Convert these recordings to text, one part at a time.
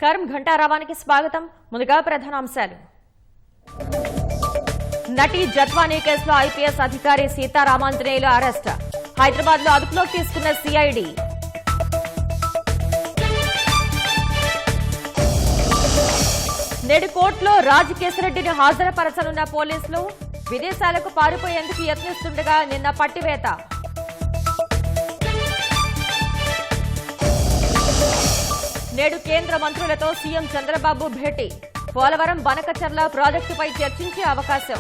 నమస్కారం ఘంటారావానికి స్వాగతం. ముందుగా ప్రధానాంశాలు. నటి జత్వానీ కేసులో ఐపీఎస్ అధికారి సీతారామాంజనేయులు అరెస్ట్. హైదరాబాద్ లో అదుపులోకి తీసుకున్న సిఐడి. నేడు కోర్టులో రాజకేశరెడ్డిని హాజరుపరచనున్న పోలీసులు. విదేశాలకు పారిపోయేందుకు యత్నిస్తుండగా నిన్న పట్టివేత. నేడు కేంద్ర మంత్రులతో సీఎం చంద్రబాబు భేటీ. పోలవరం బనకచర్ల ప్రాజెక్టుపై చర్చించే అవకాశం.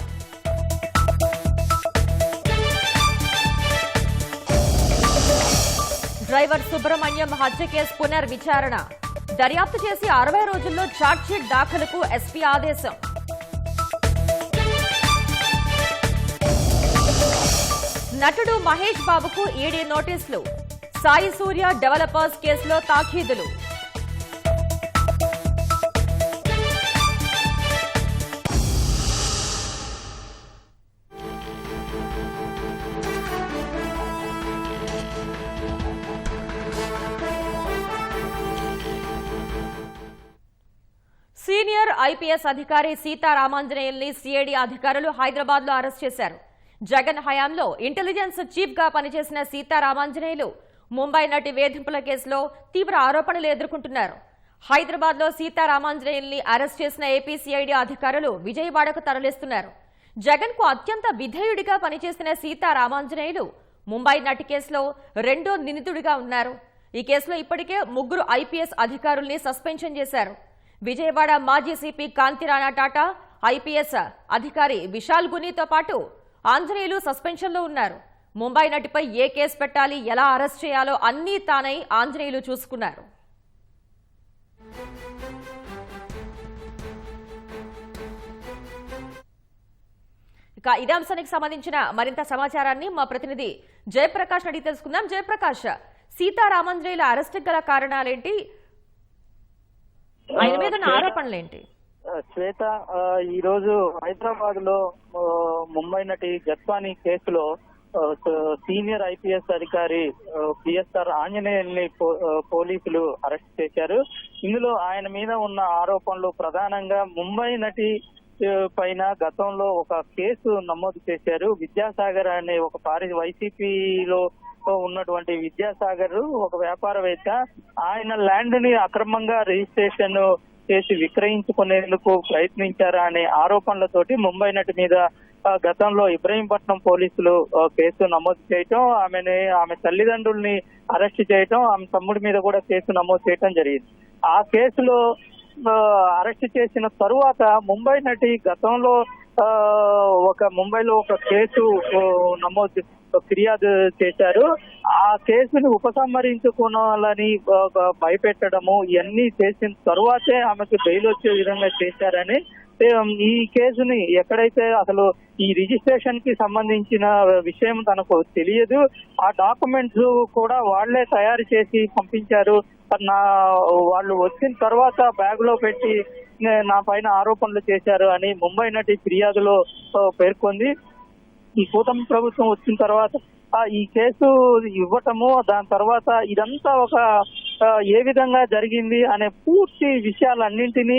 డ్రైవర్ సుబ్రహ్మణ్యం హత్య కేసు పునర్విచారణ. దర్యాప్తు చేసి 60 రోజుల్లో ఛార్జ్షీట్ దాఖలుకు ఎస్పీ ఆదేశం. నటుడు మహేష్ బాబుకు ఈడీ నోటీసులు. సాయి సూర్య డెవలపర్స్ కేసులో తాఖీదులు. సీనియర్ ఐపీఎస్ అధికారి సీతారామాంజనేయుల్ని సిఐడి అధికారులు హైదరాబాద్ లో అరెస్ట్ చేశారు. జగన్ హయాంలో ఇంటెలిజెన్స్ చీఫ్ గా పనిచేసిన సీతారామాంజనేయులు ముంబై నటి వేధింపుల కేసులో తీవ్ర ఆరోపణలు ఎదుర్కొంటున్నారు. హైదరాబాద్ లో సీతారామాంజనేయుల్ని అరెస్ట్ చేసిన ఏపీ సిఐడి అధికారులు విజయవాడకు తరలిస్తున్నారు. జగన్ కు అత్యంత విధేయుడిగా పనిచేసిన సీతారామాంజనేయులు ముంబై నటి కేసులో రెండో నిందితుడిగా ఉన్నారు. ఈ కేసులో ఇప్పటికే 3 ఐపీఎస్ అధికారుల్ని సస్పెన్షన్ చేశారు. విజయవాడ మాజీ సిపి కాంతిరాణా టాటా, ఐపీఎస్ అధికారి విశాల్ గునీతో పాటు ఆంజనేయులు సస్పెన్షన్లో ఉన్నారు. ముంబై నటిపై ఏ కేసు పెట్టాలి, ఎలా అరెస్ట్ చేయాలో అన్నీ తానై ఆంజనేయులు చూసుకున్నారు. ఇక ఇదే అంశానికి సంబంధించిన మరింత సమాచారాన్ని మా ప్రతినిధి జయప్రకాష్ అడిగి తెలుసుకుందాం. జయప్రకాష్, సీతారామాంజనేయుల అరెస్ట్ గల కారణాలేంటి? ఆయన మీద ఆరోపణలేంటి? శ్వేత, ఈ రోజు హైదరాబాద్ లో ముంబై నటి జత్వానీ కేసులో సీనియర్ ఐపీఎస్ అధికారి పిఎస్ఆర్ ఆంజనేయుల్ని పోలీసులు అరెస్ట్ చేశారు. ఇందులో ఆయన మీద ఉన్న ఆరోపణలు ప్రధానంగా ముంబై నటి పైన గతంలో ఒక కేసు నమోదు చేశారు. విద్యాసాగర్ అనే ఒక వైసీపీలో ఉన్నటువంటి విద్యాసాగర్ ఒక వ్యాపారవేత్త. ఆయన ల్యాండ్ ని అక్రమంగా రిజిస్ట్రేషన్ చేసి విక్రయించుకునేందుకు ప్రయత్నించారా అనే ఆరోపణలతోటి ముంబై నటి మీద గతంలో ఇబ్రహీంపట్నం పోలీసులు కేసు నమోదు చేయటం, ఆమె తల్లిదండ్రుల్ని అరెస్ట్ చేయటం, ఆమె తమ్ముడి మీద కూడా కేసు నమోదు చేయటం జరిగింది. ఆ కేసులో అరెస్ట్ చేసిన తరువాత ముంబై నటి గతంలో ముంబైలో ఒక కేసు నమోదు ఫిర్యాదు చేశారు. ఆ కేసును ఉపసంహరించుకోవాలని భయపెట్టడము ఇవన్నీ చేసిన తరువాతే ఆమెకు బెయిల్ వచ్చే విధంగా చేశారని, ఈ కేసుని ఎక్కడైతే అసలు ఈ రిజిస్ట్రేషన్ కి సంబంధించిన విషయం తనకు తెలియదు, ఆ డాక్యుమెంట్స్ కూడా వాళ్లే తయారు చేసి పంపించారు, వాళ్ళు వచ్చిన తర్వాత బ్యాగ్ లో పెట్టి నా పైన ఆరోపణలు చేశారు అని ముంబై నటి ఫిర్యాదులో పేర్కొంది. ఈ కూటమి ప్రభుత్వం వచ్చిన తర్వాత ఈ కేసు ఇవ్వటము, దాని తర్వాత ఇదంతా ఏ విధంగా జరిగింది అనే పూర్తి విషయాలన్నింటినీ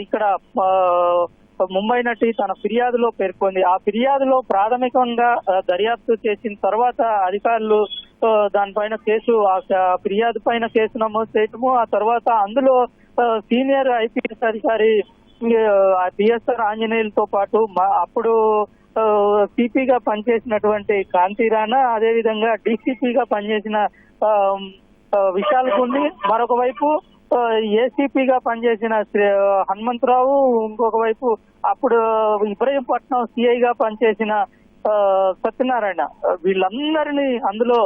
ఇక్కడ ముంబై నటి తన ఫిర్యాదులో పేర్కొంది. ఆ ఫిర్యాదులో ప్రాథమికంగా దర్యాప్తు చేసిన తర్వాత అధికారులు దానిపైన కేసు, ఆ ఫిర్యాదు పైన కేసు నమోదు చేయటము, ఆ తర్వాత అందులో సీనియర్ ఐపీఎస్ అధికారి పిఎస్ఆర్ ఆంజనేయులతో పాటు అప్పుడు సిపిగా పనిచేసినటువంటి కాంతిరాణా, అదేవిధంగా డీసీపీగా పనిచేసిన విశాల్ గుండి, మరొక వైపు ఏసీపీగా పనిచేసిన హనుమంతరావు, ఇంకొక వైపు అప్పుడు ఇబ్రహీంపట్నం సిఐగా పనిచేసిన సత్యనారాయణ, వీళ్ళందరినీ అందులో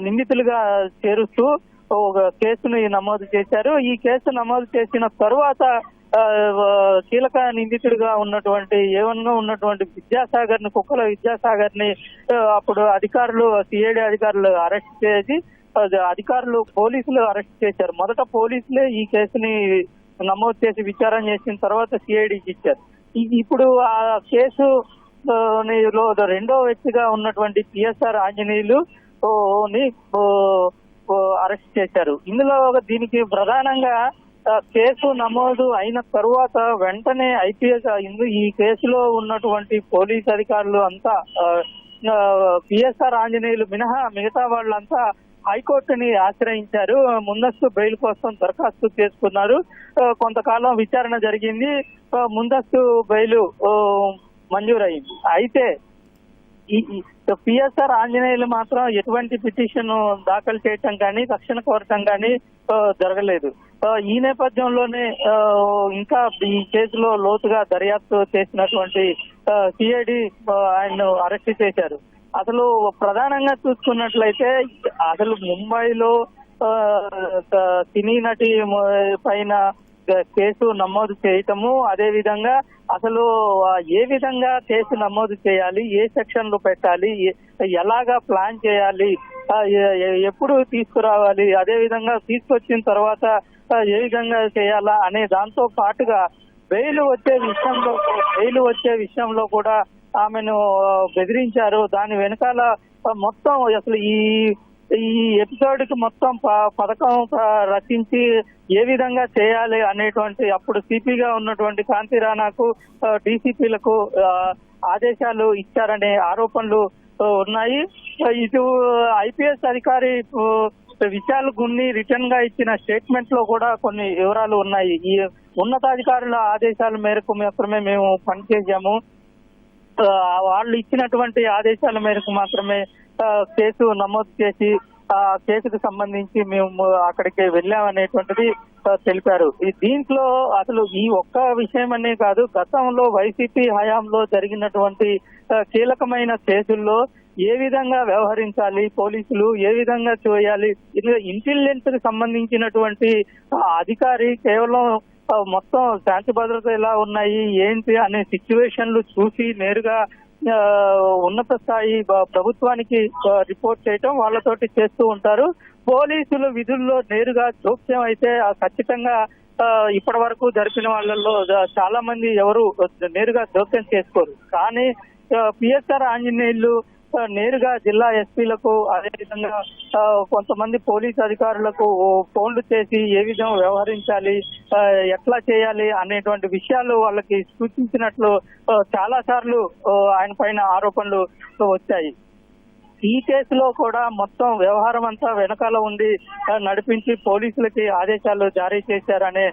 నిందితులుగా చేరుస్తూ ఒక కేసుని నమోదు చేశారు. ఈ కేసు నమోదు చేసిన తరువాత కీలక నిందితుడిగా ఉన్నటువంటి ఏవన్గా ఉన్నటువంటి కుక్కల విద్యాసాగర్ ని అప్పుడు అధికారులు, సిఐడి అధికారులు అరెస్ట్ చేసి పోలీసులు అరెస్ట్ చేశారు. మొదట పోలీసులే ఈ కేసుని నమోదు చేసి విచారణ చేసిన తర్వాత సిఐడికి ఇచ్చారు. ఇప్పుడు ఆ కేసు రెండో వ్యక్తిగా ఉన్నటువంటి పిఎస్ఆర్ ఆంజనేయులు అరెస్ట్ చేశారు. ఇందులో దీనికి ప్రధానంగా కేసు నమోదు అయిన తరువాత వెంటనే ఐపీఎస్ ఈ కేసులో ఉన్నటువంటి పోలీస్ అధికారులు అంతా పిఎస్ఆర్ ఆంజనేయులు మినహా మిగతా వాళ్ళంతా హైకోర్టుని ఆశ్రయించారు. ముందస్తు బెయిల్ కోసం దరఖాస్తు చేసుకున్నారు. కొంతకాలం విచారణ జరిగింది. ముందస్తు బెయిల్ మంజూరైంది. అయితే ఈ పిఎస్ఆర్ ఆంజనేయులు మాత్రం ఎటువంటి పిటిషన్ దాఖలు చేయటం కానీ రక్షణ కోరటం కానీ జరగలేదు. ఈ నేపథ్యంలోనే ఇంకా ఈ కేసులో లోతుగా దర్యాప్తు చేసినటువంటి సిఐడి ఆయన్ను అరెస్ట్ చేశారు. అసలు ప్రధానంగా చూసుకున్నట్లయితే అసలు ముంబైలో సినీ నటి పైన కేసు నమోదు చేయటము, అదే విధంగా అసలు ఏ విధంగా కేసు నమోదు చేయాలి, ఏ సెక్షన్లు పెట్టాలి, ఎలాగా ప్లాన్ చేయాలి, ఎప్పుడు తీసుకురావాలి, అదే విధంగా తీసుకొచ్చిన తర్వాత ఏ విధంగా చేయాలా అనే దాంతో పాటుగా బెయిల్ వచ్చే విషయంలో కూడా ఆమెను బెదిరించారు. దాని వెనకాల మొత్తం అసలు ఈ ఎపిసోడ్ కి మొత్తం పథకం రచించి ఏ విధంగా చేయాలి అనేటువంటి అప్పుడు సిపిగా ఉన్నటువంటి కాంతి రాణాకు డీసీపీలకు ఆదేశాలు ఇచ్చారనే ఆరోపణలు ఉన్నాయి. ఇటు ఐపీఎస్ అధికారి విశాల్ గున్ని రిటర్న్ గా ఇచ్చిన స్టేట్మెంట్ లో కూడా కొన్ని వివరాలు ఉన్నాయి. ఈ ఉన్నతాధికారుల ఆదేశాల మేరకు మాత్రమే మేము పనిచేసాము, వాళ్ళు ఇచ్చినటువంటి ఆదేశాల మేరకు మాత్రమే కేసు నమోదు చేసి ఆ కేసుకు సంబంధించి మేము అక్కడికి వెళ్ళామనేటువంటిది తెలిపారు. దీంట్లో అసలు ఈ ఒక్క విషయం అనే కాదు, గతంలో వైసీపీ హయాంలో జరిగినటువంటి కీలకమైన కేసుల్లో ఏ విధంగా వ్యవహరించాలి, పోలీసులు ఏ విధంగా చేయాలి, ఇంటెలిజెన్స్ కి సంబంధించినటువంటి అధికారి కేవలం మొత్తం శాంతి భద్రత ఎలా ఉన్నాయి ఏంటి అనే సిచ్యువేషన్లు చూసి నేరుగా ఉన్నత స్థాయి ప్రభుత్వానికి రిపోర్ట్ చేయటం వాళ్ళతోటి చేస్తూ ఉంటారు. పోలీసులు విధుల్లో నేరుగా జోక్యం అయితే ఖచ్చితంగా ఇప్పటి వరకు జరిపిన వాళ్ళల్లో చాలా మంది ఎవరు నేరుగా జోక్యం చేసుకోరు. కానీ పిఎస్ఆర్ ఆంజనేయులు నేరుగా జిల్లా ఎస్పీలకు అదేవిధంగా కొంతమంది పోలీస్ అధికారులకు ఫోన్లు చేసి ఏ విధంగా వ్యవహరించాలి, ఎట్లా చేయాలి అనేటువంటి విషయాలు వాళ్ళకి సూచించినట్లు చాలా సార్లు ఆయన పైన ఆరోపణలు వచ్చాయి. ఈ కేసులో కూడా మొత్తం వ్యవహారం అంతా వెనకాల ఉండి నడిపించి పోలీసులకి ఆదేశాలు జారీ చేశారనే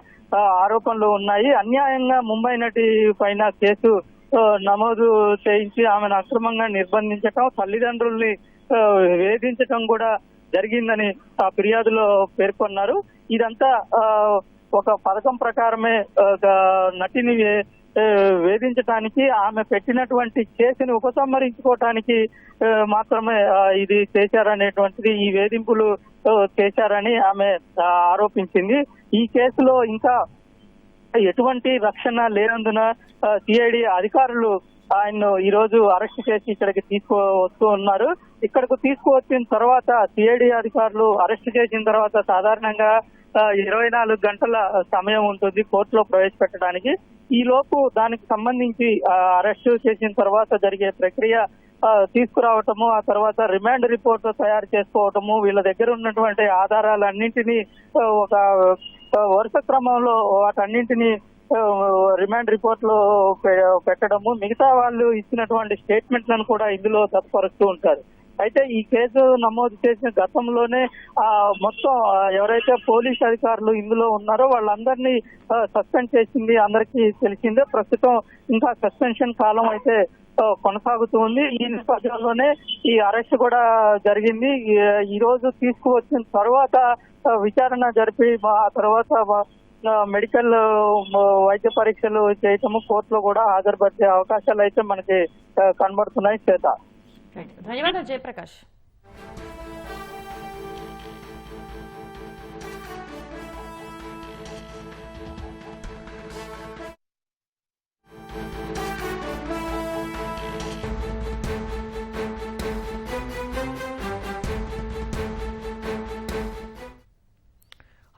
ఆరోపణలు ఉన్నాయి. అన్యాయంగా ముంబై నటి పైన కేసు నమోదు చేయించి ఆమెను అక్రమంగా నిర్బంధించటం, తల్లిదండ్రుల్ని వేధించటం కూడా జరిగిందని ఆ ఫిర్యాదులో పేర్కొన్నారు. ఇదంతా ఒక పథకం ప్రకారమే నటిని వేధించడానికి, ఆమె పెట్టినటువంటి కేసుని ఉపసంహరించుకోవటానికి మాత్రమే ఇది చేశారనేటువంటిది, ఈ వేధింపులు చేశారని ఆమె ఆరోపించింది. ఈ కేసులో ఇంకా ఎటువంటి రక్షణ లేనందున సిఐడి అధికారులు ఆయన్ను ఈ రోజు అరెస్ట్ చేసి ఇక్కడికి తీసుకువస్తూ ఉన్నారు. ఇక్కడకు తీసుకువచ్చిన తర్వాత సిఐడి అధికారులు అరెస్ట్ చేసిన తర్వాత సాధారణంగా 24 గంటల సమయం ఉంటుంది కోర్టులో ప్రవేశపెట్టడానికి. ఈ లోపు దానికి సంబంధించి అరెస్ట్ చేసిన తర్వాత జరిగే ప్రక్రియ తీసుకురావటము, ఆ తర్వాత రిమాండ్ రిపోర్ట్ తయారు చేసుకోవటము, వీళ్ళ దగ్గర ఉన్నటువంటి ఆధారాలన్నింటినీ ఒక వరుస క్రమంలో వాటన్నింటినీ రిమాండ్ రిపోర్ట్ లో పెట్టడము, మిగతా వాళ్ళు ఇచ్చినటువంటి స్టేట్మెంట్లను కూడా ఇందులో తప్పరుస్తూ ఉంటారు. అయితే ఈ కేసు నమోదు చేసిన గతంలోనే మొత్తం ఎవరైతే పోలీస్ అధికారులు ఇందులో ఉన్నారో వాళ్ళందరినీ సస్పెండ్ చేసింది అందరికీ తెలిసిందే. ప్రస్తుతం ఇంకా సస్పెన్షన్ కాలం అయితే కొనసాగుతూ ఉంది. ఈ నేపథ్యంలోనే ఈ అరెస్ట్ కూడా జరిగింది. ఈ రోజు తీసుకువచ్చిన తర్వాత విచారణ జరిపి ఆ తర్వాత మెడికల్ వైద్య పరీక్షలు చేయటము, కోర్టులో కూడా హాజరుపరిచే అవకాశాలు అయితే మనకి కనబడుతున్నాయి. చేత ధన్యవాదాలు జయప్రకాష్.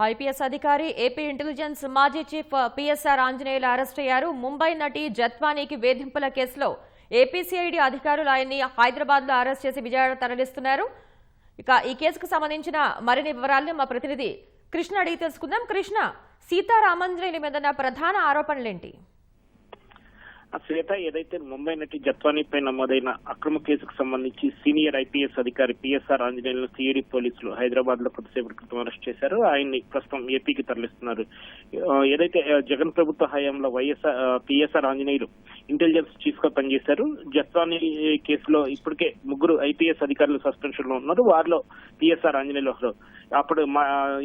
ఐపీఎస్ అధికారి ఏపీ ఇంటెలిజెన్స్ మాజీ చీఫ్ పిఎస్ఆర్ ఆంజనేయులు అరెస్ట్ అయ్యారు. ముంబై నటి జత్వానీకి వేధింపుల కేసులో ఏపీసీఐడీ అధికారులు ఆయన్ని హైదరాబాద్ లో అరెస్ట్ చేసి విజయవాడ తరలిస్తున్నారు. ఇక ఈ కేసుకు సంబంధించిన మరిన్ని వివరాలను మా ప్రతినిధి కృష్ణ అడిగి తెలుసుకుందాం. కృష్ణ, సీతారామాంజనేయుల మీదున్న ప్రధాన ఆరోపణలేంటి? శ్వేత, ఏదైతే ముంబై నటి జత్వానీపై నమోదైన అక్రమ కేసుకు సంబంధించి సీనియర్ ఐపీఎస్ అధికారి పిఎస్ఆర్ ఆంజనేయులను సిఐడి పోలీసులు హైదరాబాద్ లో కొద్దిసేపటి క్రితం అరెస్ట్ చేశారు. ఆయన్ని ప్రస్తుతం ఏపీకి తరలిస్తున్నారు. ఏదైతే జగన్ ప్రభుత్వ హయాంలో పిఎస్ఆర్ ఆంజనేయులు ఇంటెలిజెన్స్ చీఫ్ గా పనిచేశారు. జత్వానీ కేసులో ఇప్పటికే 3 ఐపీఎస్ అధికారులు సస్పెన్షన్ లో ఉన్నారు. వారిలో పిఎస్ఆర్ ఆంజనేయులు ఒకరు. అప్పుడు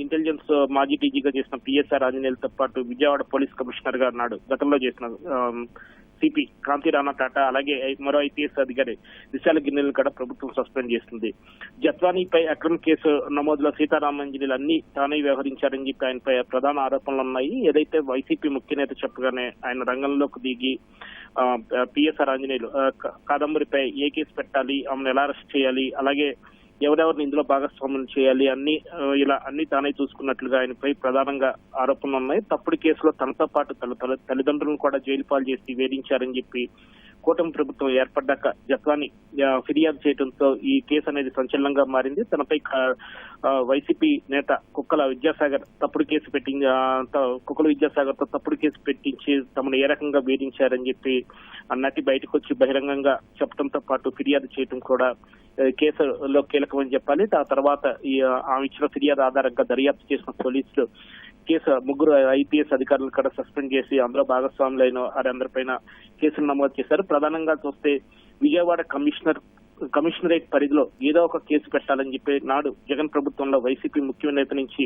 ఇంటెలిజెన్స్ మాజీ డీజీగా చేసిన పిఎస్ఆర్ ఆంజనేయులతో పాటు విజయవాడ పోలీస్ కమిషనర్ గా నాడు గతంలో చేసిన సిపి కాంతి రాణా టాటా, అలాగే మరో ఐపీఎస్ అధికారి విశాల గిన్నెలను కూడా ప్రభుత్వం సస్పెండ్ చేస్తుంది. జత్వానీపై అక్రమ కేసు నమోదులో సీతారామాంజనేయులు అన్ని తానే వ్యవహరించారని చెప్పి ఆయనపై ప్రధాన ఆరోపణలు ఉన్నాయి. ఏదైతే వైసీపీ ముఖ్య నేత చెప్పగానే ఆయన రంగంలోకి దిగి పిఎస్ఆర్ ఆంజనేయులు కాదంబరిపై ఏ కేసు పెట్టాలి, ఆమెను ఎలా అరెస్ట్ చేయాలి, అలాగే ఎవరెవరిని ఇందులో భాగస్వామ్యం చేయాలి అన్ని తానే చూసుకున్నట్లుగా ఆయనపై ప్రధానంగా ఆరోపణలు ఉన్నాయి. తప్పుడు కేసులో తనతో పాటు తన తల్లిదండ్రులను కూడా జైలు పాలు చేసి వేధించారని చెప్పి కూటమి ప్రభుత్వం ఏర్పడ్డాక జత్వానీ ఫిర్యాదు చేయడంతో ఈ కేసు అనేది సంచలనంగా మారింది. తనపై వైసీపీ నేత కుక్కల విద్యాసాగర్ తప్పుడు కేసు పెట్టించి తమను ఏ రకంగా వేధించారని చెప్పి నటి బయటకు వచ్చి బహిరంగంగా చెప్పడంతో పాటు ఫిర్యాదు చేయడం కూడా కేసులో కీలకమని చెప్పాలి. ఆ తర్వాత ఆమె ఇచ్చిన ఫిర్యాదు ఆధారంగా దర్యాప్తు చేసిన పోలీసులు 3 ఐపీఎస్ అధికారులు కూడా సస్పెండ్ చేసి అందులో భాగస్వాములైన వారందరిపైన కేసులు నమోదు చేశారు. ప్రధానంగా చూస్తే విజయవాడ కమిషనరేట్ పరిధిలో ఏదో ఒక కేసు పెట్టాలని చెప్పి నాడు జగన్ ప్రభుత్వంలో వైసీపీ ముఖ్య నేత నుంచి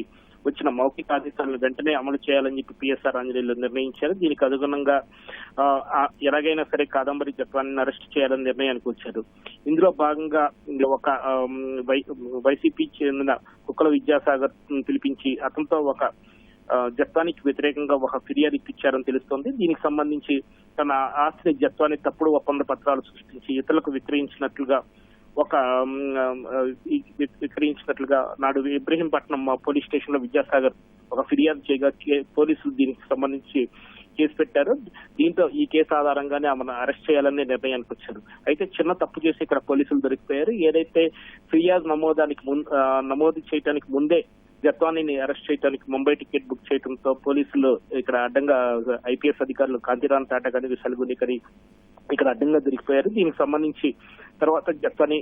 వచ్చిన మౌఖిక ఆదేశాలను వెంటనే అమలు చేయాలని చెప్పి పిఎస్ఆర్ ఆంజనేయులు నిర్ణయించారు. దీనికి అనుగుణంగా ఎలాగైనా సరే కాదంబరి జత్వానీని అరెస్ట్ చేయాలని నిర్ణయానికి వచ్చారు. ఇందులో భాగంగా ఒక వైసీపీ చెందిన కుక్కల విద్యాసాగర్ పిలిపించి అతనితో ఒక జత్వానీకి వ్యతిరేకంగా ఒక ఫిర్యాదు ఇప్పించారని తెలుస్తోంది. దీనికి సంబంధించి తన ఆస్తిని జత్వానీ తప్పుడు ఒప్పంద పత్రాలు సృష్టించి ఇతరులకు విక్రయించినట్లుగా నాడు ఇబ్రహీంపట్నం పోలీస్ స్టేషన్ లో విద్యాసాగర్ ఒక ఫిర్యాదు చేయగా పోలీసులు దీనికి సంబంధించి కేసు పెట్టారు. దీంతో ఈ కేసు ఆధారంగానే ఆమెను అరెస్ట్ చేయాలనే నిర్ణయానికి వచ్చారు. అయితే చిన్న తప్పు చేసి ఇక్కడ పోలీసులు దొరికిపోయారు. ఏదైతే ఫిర్యాదు నమోదు చేయడానికి ముందే జత్వానీని అరెస్ట్ చేయడానికి ముంబై టికెట్ బుక్ చేయడంతో పోలీసులు ఇక్కడ అడ్డంగా ఐపీఎస్ అధికారులు కాంతిరాణా టాటా కానీ విశాలగుని కానీ ఇక్కడ అడ్డంగా దొరికిపోయారు. దీనికి సంబంధించి తర్వాత జత్వానీ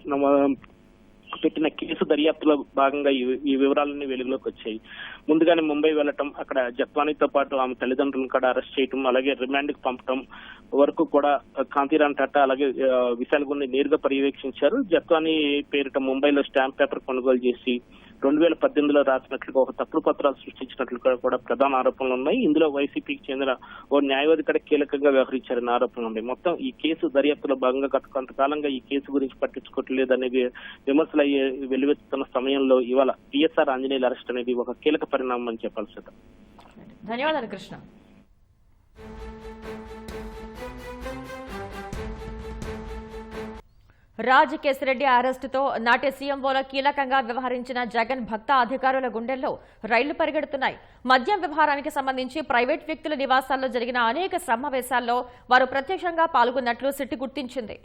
పెట్టిన కేసు దర్యాప్తులో భాగంగా ఈ వివరాలన్నీ వెలుగులోకి వచ్చాయి. ముందుగానే ముంబై వెళ్లటం, అక్కడ జత్వానీతో పాటు ఆమె తల్లిదండ్రులను కూడా అరెస్ట్ చేయటం, అలాగే రిమాండ్ కి పంపటం వరకు కూడా కాంతిరాణా టాటా అలాగే విశాలగుని నేరుగా పర్యవేక్షించారు. జత్వానీ పేరిట ముంబైలో స్టాంప్ పేపర్ కొనుగోలు చేసి 2018లో రాసినట్లుగా ఒక తప్పుడు పత్రాలు సృష్టించినట్లుగా కూడా ప్రధాన ఆరోపణలు ఉన్నాయి. ఇందులో వైసీపీకి చెందిన ఓ న్యాయవాది కూడా కీలకంగా వ్యవహరించారని ఆరోపణలు ఉన్నాయి. మొత్తం ఈ కేసు దర్యాప్తులో భాగంగా కొంతకాలంగా ఈ కేసు గురించి పట్టించుకోవట్లేదు అనేది విమర్శలు వెల్లువెత్తుతున్న సమయంలో ఇవాళ పిఎస్ఆర్ ఆంజనేయుల అరెస్ట్ అనేది ఒక కీలక పరిణామం అని చెప్పాల్సి. ధన్యవాదాలు కృష్ణ. రాజ్ కేసిరెడ్డి అరెస్టుతో నాటి సీఎంఓలో కీలకంగా వ్యవహరించిన జగన్ భక్త అధికారుల గుండెల్లో రైళ్లు పరిగెడుతున్నాయి. మద్యం వ్యవహారానికి సంబంధించి ప్రైవేట్ వ్యక్తుల నివాసాల్లో జరిగిన అనేక సమావేశాల్లో వారు ప్రత్యక్షంగా పాల్గొన్నట్లు సిట్ గుర్తించింది.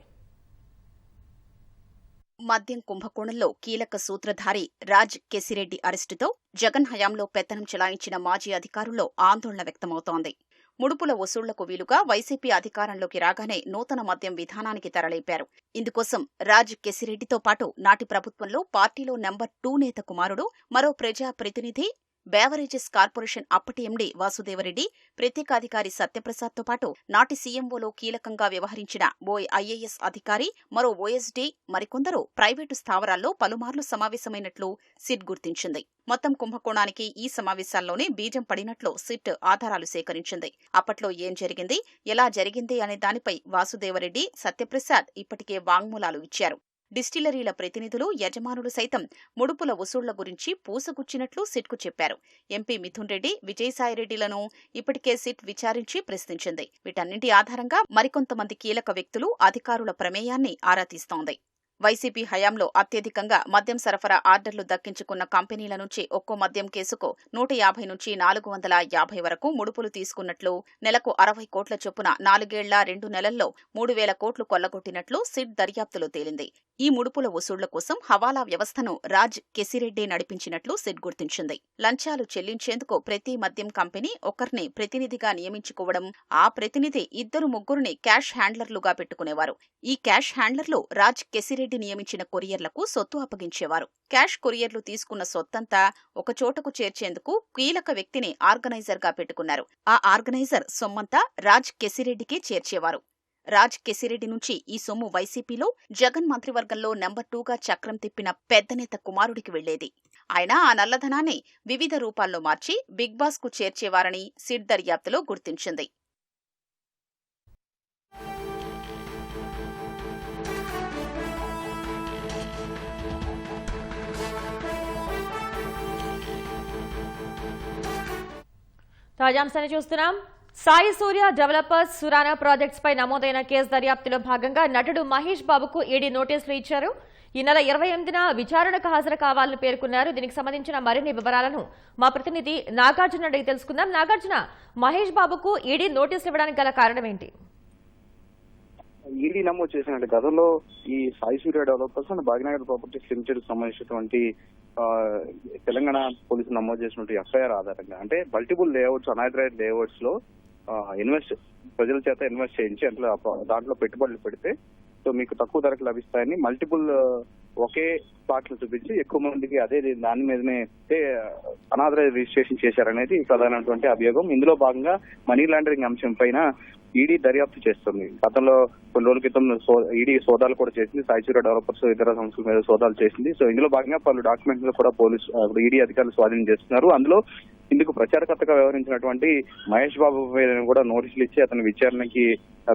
మద్యం కుంభకోణంలో కీలక సూత్రధారి రాజ్ కేసిరెడ్డి అరెస్టుతో జగన్ హయాంలో పెత్తనం చెలాయించిన మాజీ అధికారుల్లో ఆందోళన వ్యక్తమవుతోంది. ముడుపుల వసూళ్లకు వీలుగా వైసీపీ అధికారంలోకి రాగానే నూతన మద్యం విధానానికి తెరలేపారు. ఇందుకోసం రాజ్ కేసిరెడ్డితో పాటు నాటి ప్రభుత్వంలో పార్టీలో నెంబర్ 2 నేత కుమారుడు, మరో ప్రజా ప్రతినిధి, బేవరేజెస్ కార్పొరేషన్ అప్పటి ఎండీ వాసుదేవరెడ్డి, ప్రత్యేకాధికారి సత్యప్రసాద్తో పాటు నాటి సీఎంఓలో కీలకంగా వ్యవహరించిన ఓ ఐఏఎస్ అధికారి, మరో ఓఎస్డీ, మరికొందరు ప్రైవేటు స్థావరాల్లో పలుమార్లు సమావేశమైనట్లు సిట్ గుర్తించింది. మొత్తం కుంభకోణానికి ఈ సమావేశాల్లోనే బీజం పడినట్లు సిట్ ఆధారాలు సేకరించింది. అప్పట్లో ఏం జరిగింది, ఎలా జరిగింది అనే దానిపై వాసుదేవరెడ్డి, సత్యప్రసాద్ ఇప్పటికే వాంగ్మూలాలు ఇచ్చారు. డిస్టిలరీల ప్రతినిధులు, యజమానులు సైతం ముడుపుల వసూళ్ల గురించి పూసగుచ్చినట్లు సిట్కు చెప్పారు. ఎంపీ మిథున్ రెడ్డి, విజయసాయిరెడ్డిలను ఇప్పటికే సిట్ విచారించి ప్రశ్నించింది. వీటన్నింటి ఆధారంగా మరికొంతమంది కీలక వ్యక్తులు, అధికారుల ప్రమేయాన్ని ఆరా తీస్తోంది. వైసీపీ హయాంలో అత్యధికంగా మద్యం సరఫరా ఆర్డర్లు దక్కించుకున్న కంపెనీల నుంచి ఒక్కో మద్యం కేసుకు 150 నుంచి 450 వరకు ముడుపులు తీసుకున్నట్లు, నెలకు 60 కోట్ల చొప్పున 4 ఏళ్ల 2 నెలల్లో 3000 కోట్లు కొల్లగొట్టినట్లు సిట్ దర్యాప్తులో తేలింది. ఈ ముడుపుల వసూళ్ల కోసం హవాలా వ్యవస్థను రాజ్ కెసిరెడ్డి నడిపించినట్లు సిట్ గుర్తించింది. లంచాలు చెల్లించేందుకు ప్రతి మద్యం కంపెనీ ఒకరిని ప్రతినిధిగా నియమించుకోవడం, ఆ ప్రతినిధి 2-3 క్యాష్ హ్యాండ్లర్లుగా పెట్టుకునేవారు. ఈ క్యాష్ హ్యాండ్లర్లు రాజ్ కెసిరెడ్డి నియమించిన కొరియర్లకు సొత్తు అప్పగించేవారు. క్యాష్ కొరియర్లు తీసుకున్న సొత్తంతా ఒకచోటకు చేర్చేందుకు కీలక వ్యక్తిని ఆర్గనైజర్గా పెట్టుకున్నారు. ఆ ఆర్గనైజర్ సొమ్మంతా రాజ్ కెసిరెడ్డికే చేర్చేవారు. రాజ్ కెసిరెడ్డి నుంచి ఈ సొమ్ము వైసీపీలో జగన్ మంత్రివర్గంలో నెంబర్ 2గా చక్రం తిప్పిన పెద్దనేత కుమారుడికి వెళ్లేది. ఆయన ఆ నల్లధనాన్ని వివిధ రూపాల్లో మార్చి బిగ్ బాస్ కు చేర్చేవారని సిట్ దర్యాప్తులో గుర్తించింది. తాజాంశాన్ని చూస్తున్నాం. సాయి సూర్య డెవలపర్స్ సురానా ప్రాజెక్ట్స్ పై నమోదైన కేసు దర్యాప్తులో భాగంగా నటుడు మహేష్ బాబుకు ఈడీ నోటీసులు ఇచ్చారు. ఈ నెల 28న విచారణకు హాజరు కావాలని పేర్కొన్నారు. దీనికి సంబంధించిన మరిన్ని వివరాలను మా ప్రతినిధి నాగార్జున అడిగి తెలుసుకుందాం. నాగార్జున, మహేష్ బాబుకు ఈడీ నోటీసులు ఇవ్వడానికి గల కారణం ఏంటి? ఈడీ నమోదు చేసినట్టు గతంలో ఈ Sai Surya developers and Bhagyanagar properties limited సంబంధించినటువంటి తెలంగాణ పోలీసులు నమోదు చేసినటువంటి ఎఫ్ఐఆర్ ఆధారంగా, అంటే మల్టిపుల్ లేఅవుట్స్, అనాథరైజ్డ్ లేఅవుట్స్ లో ప్రజల చేత ఇన్వెస్ట్ చేయించి దాంట్లో పెట్టుబడులు పెడితే సో మీకు తక్కువ ధరకు లభిస్తాయని మల్టిపుల్ ఒకే ప్లాట్లు చూపించి ఎక్కువ మందికి అదే దాని మీదనే అనాథరైజ్ రిజిస్ట్రేషన్ చేశారనేది ప్రధానమైనటువంటి అభియోగం. ఇందులో భాగంగా మనీ లాండరింగ్ అంశం పైన ఈడీ దర్యాప్తు చేస్తుంది. గతంలో కొన్ని రోజుల క్రితం ఈడీ సోదాలు కూడా చేసింది. సాయి సూర్య డెవలపర్స్ ఇతర సంస్థల మీద సోదాలు చేసింది. సో ఇందులో భాగంగా పలు డాక్యుమెంట్లు కూడా ఈడీ అధికారులు స్వాధీనం చేస్తున్నారు. అందులో ఇందుకు ప్రచారకర్తగా వ్యవహరించినటువంటి మహేష్ బాబు మీద కూడా నోటీసులు ఇచ్చి అతని విచారణకి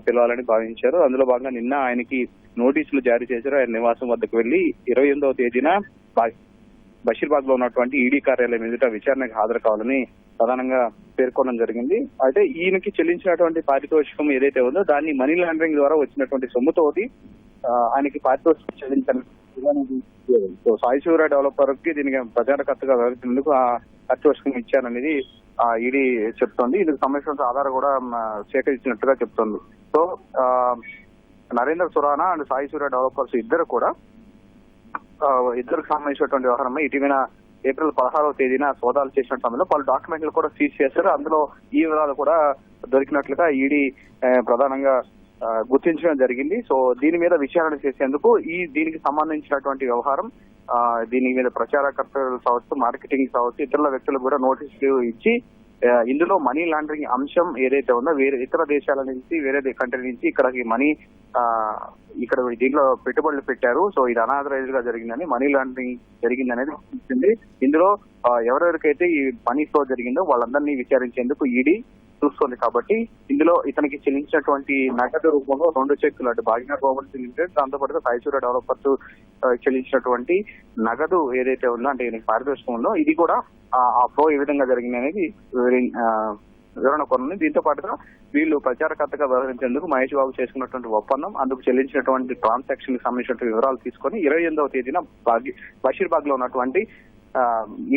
పిలవాలని భావించారు. అందులో భాగంగా నిన్న ఆయనకి నోటీసులు జారీ చేశారు. ఆయన నివాసం వద్దకు వెళ్లి 28వ తేదీన బషీర్బాగ్ లో ఉన్నటువంటి ఈడీ కార్యాలయం ఎదుట విచారణకు హాజరు కావాలని ప్రధానంగా పేర్కొనడం జరిగింది. అయితే ఈయనకి చెల్లించినటువంటి పారితోషికం ఏదైతే ఉందో దాన్ని మనీ లాండరింగ్ ద్వారా వచ్చినటువంటి సొమ్ముతోటి ఆయనకి పారితోషికం చెల్లించాలని సాయి సూర్య డెవలపర్ కి దీనికి ప్రచారకర్తగా వ్యవహరించేందుకు ఆ పారితోషికం ఇచ్చారనేది ఈడీ చెప్తోంది. ఇందుకు సంబంధించిన ఆధారం కూడా సేకరించినట్టుగా చెప్తోంది. So Narendra Surana and Sai Surya developers ఇద్దరికి సంబంధించినటువంటి వ్యవహారం ఇటీవల ఏప్రిల్ 16వ తేదీన సోదాలు చేసిన సమయంలో పలు డాక్యుమెంట్లు కూడా సీజ్ చేశారు. అందులో ఈ వివరాలు కూడా దొరికినట్లుగా ఈడీ ప్రధానంగా గుర్తించడం జరిగింది. సో దీని మీద విచారణ చేసేందుకు దీనికి సంబంధించినటువంటి వ్యవహారం దీని మీద ప్రచారకర్తలు కావచ్చు, మార్కెటింగ్ కావచ్చు, ఇతరుల వ్యక్తులకు కూడా నోటీసులు ఇచ్చి ఇందులో మనీ లాండరింగ్ అంశం ఏదైతే ఉందో వేరే ఇతర దేశాల నుంచి వేరే కంట్రీ నుంచి ఇక్కడికి మనీ ఇక్కడ దీంట్లో పెట్టుబడులు పెట్టారు. సో ఇది అనాథరైజ్ గా జరిగిందని, మనీ లాండరింగ్ జరిగిందనేది తెలిసింది. ఇందులో ఎవరెవరికైతే ఈ మనీ ఫ్లో జరిగిందో వాళ్ళందరినీ విచారించేందుకు ఈడీ చూస్తుంది. కాబట్టి ఇందులో ఇతనికి చెల్లించినటువంటి నగదు రూపంలో 2 చెక్కులు, అటు భాగ్యనగర్ ప్రాపర్టీస్ లిమిటెడ్ దాంతో పాటుగా సాయి సూర్య డెవలపర్స్ చెల్లించినటువంటి నగదు ఏదైతే ఉందో, అంటే ఈయనకి పారితోషికం ఉందో ఇది కూడా ఆ ఫ్లో ఏ విధంగా జరిగింది అనేది వివరణ కొనుంది. దీంతో పాటుగా వీళ్ళు ప్రచారకర్తగా వ్యవహరించేందుకు మహేష్ బాబు చేసుకున్నటువంటి ఒప్పందం, అందుకు చెల్లించినటువంటి ట్రాన్సాక్షన్ కి సంబంధించిన వివరాలు తీసుకొని 28వ తేదీన బషీర్బాగ్ లో ఉన్నటువంటి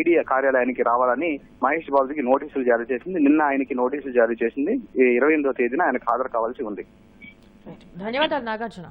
ఈడీ కార్యాలయానికి రావాలని మహేష్ బాబుకి నోటీసులు జారీ చేసింది. నిన్న ఆయనకి నోటీసులు జారీ చేసింది. 28వ తేదీన ఆయనకు హాజరు కావాల్సి ఉంది. ధన్యవాదాలు నాగార్జున.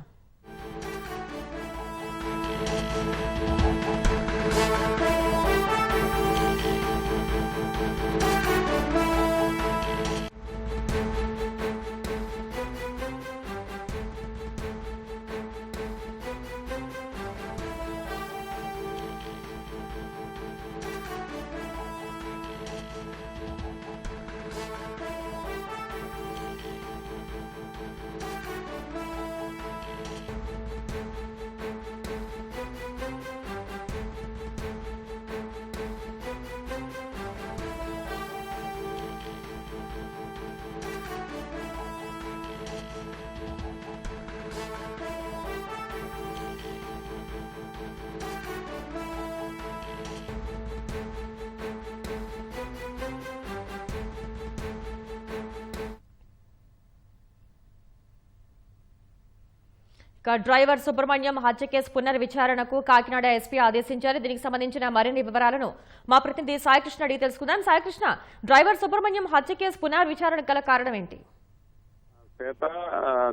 డ్రైవర్ సుబ్రహ్మణ్యం హత్య కేసు పునర్విచారణకు కాకినాడ ఎస్పీ ఆదేశించారు. దీనికి సంబంధించిన మరిన్ని వివరాలను మా ప్రతినిధి సాయికృష్ణ అడిగి తెలుసుకుందాం. సాయికృష్ణ, డ్రైవర్ సుబ్రహ్మణ్యం హత్య కేసు పునర్విచారణకు గల కారణం ఏంటి?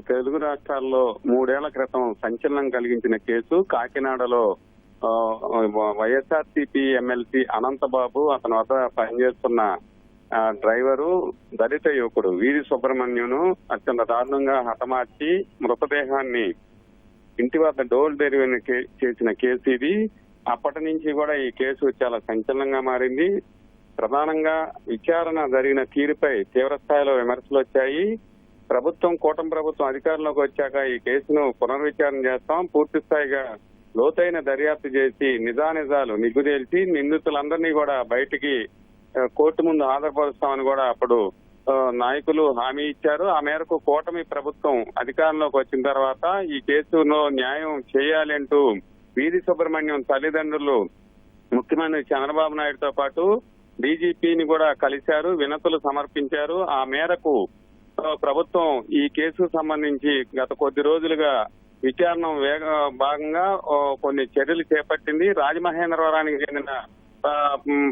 తెలుగు రాష్ట్రాల్లో 3 ఏళ్ల క్రితం సంచలనం కలిగించిన కేసు కాకినాడలో వైఎస్ఆర్సీపీ ఎమ్మెల్సీ అనంతబాబు అతని వద్ద పనిచేస్తున్న డ్రైవరు దళిత యువకుడు వీరి సుబ్రహ్మణ్యంను అత్యంత దారుణంగా హతమార్చి మృతదేహాన్ని ఇంటి వద్ద డోర్ డెలివరీ చేసిన కేసు ఇది. అప్పటి నుంచి కూడా ఈ కేసు చాలా సంచలనంగా మారింది. ప్రధానంగా విచారణ జరిగిన తీరుపై తీవ్ర స్థాయిలో విమర్శలు వచ్చాయి. కూటమి ప్రభుత్వం అధికారంలోకి వచ్చాక ఈ కేసును పునర్విచారణ చేస్తాం, పూర్తి స్థాయిగా లోతైన దర్యాప్తు చేసి నిజానిజాలు నిగ్గుదేల్చి నిందితులందరినీ కూడా బయటికి కోర్టు ముందు హాజరుపరుస్తామని కూడా అప్పుడు నాయకులు హామీ ఇచ్చారు. ఆ మేరకు కూటమి ప్రభుత్వం అధికారంలోకి వచ్చిన తర్వాత ఈ కేసులో న్యాయం చేయాలి అంటూ వీరి సుబ్రహ్మణ్యం తల్లిదండ్రులు ముఖ్యమంత్రి చంద్రబాబు నాయుడుతో పాటు డీజీపీని కూడా కలిశారు, వినతులు సమర్పించారు. ఆ మేరకు ప్రభుత్వం ఈ కేసుకు సంబంధించి గత కొద్ది రోజులుగా విచారణ భాగంగా కొన్ని చర్యలు చేపట్టింది. రాజమహేంద్రవరానికి చెందిన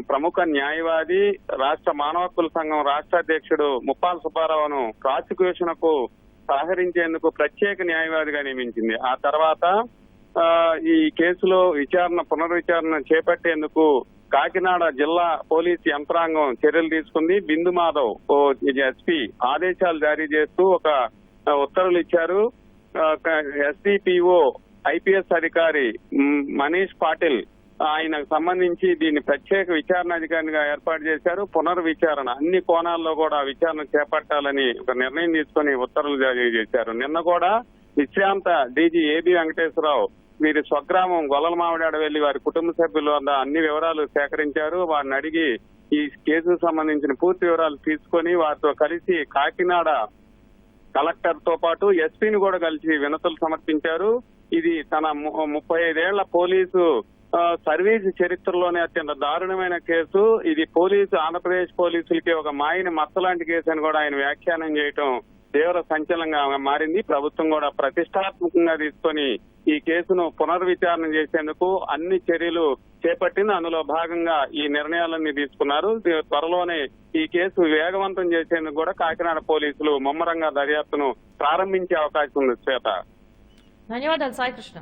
ప్రముఖ న్యాయవాది, రాష్ట్ర మానవ హక్కుల సంఘం రాష్ట్ర అధ్యక్షుడు ముప్పాల సుబ్బారావును ప్రాసిక్యూషన్ కు సహకరించేందుకు ప్రత్యేక న్యాయవాదిగా నియమించింది. ఆ తర్వాత ఈ కేసులో పునర్విచారణ చేపట్టేందుకు కాకినాడ జిల్లా పోలీసు యంత్రాంగం చర్యలు తీసుకుంది. బిందు మాధవ్ ఎస్పీ ఆదేశాలు జారీ చేస్తూ ఒక ఉత్తర్వులు ఇచ్చారు. ఎస్డిపిఓ ఐపీఎస్ అధికారి మనీష్ పాటిల్ ఆయనకు సంబంధించి దీన్ని ప్రత్యేక విచారణ అధికారిగా ఏర్పాటు చేశారు. పునర్విచారణ అన్ని కోణాల్లో కూడా విచారణ చేపట్టాలని ఒక నిర్ణయం తీసుకుని ఉత్తర్వులు జారీ చేశారు. నిన్న కూడా విశ్రాంత డీజీ ఏబి వెంకటేశ్వరరావు వీరి స్వగ్రామం గొల్లల మామిడాడ వెళ్లి వారి కుటుంబ సభ్యుల వద్ద అన్ని వివరాలు సేకరించారు. వారిని అడిగి ఈ కేసుకు సంబంధించిన పూర్తి వివరాలు తీసుకొని వారితో కలిసి కాకినాడ కలెక్టర్ తో పాటు ఎస్పీని కూడా కలిసి వినతులు సమర్పించారు. ఇది తన 35 ఏళ్ల పోలీసు సర్వీసు చరిత్రలోనే అత్యంత దారుణమైన కేసు. ఇది ఆంధ్రప్రదేశ్ పోలీసులకి ఒక మాయని మచ్చలాంటి కేసు అని కూడా ఆయన వ్యాఖ్యానం చేయటం తీవ్ర సంచలనంగా మారింది. ప్రభుత్వం కూడా ప్రతిష్టాత్మకంగా తీసుకొని ఈ కేసును పునర్విచారణ చేసేందుకు అన్ని చర్యలు చేపట్టింది. అందులో భాగంగా ఈ నిర్ణయాలన్నీ తీసుకున్నారు. త్వరలోనే ఈ కేసు వేగవంతం చేసేందుకు కూడా కాకినాడ పోలీసులు ముమ్మరంగా దర్యాప్తును ప్రారంభించే అవకాశం ఉంది. శ్వేత, ధన్యవాదాలు సాయికృష్ణ.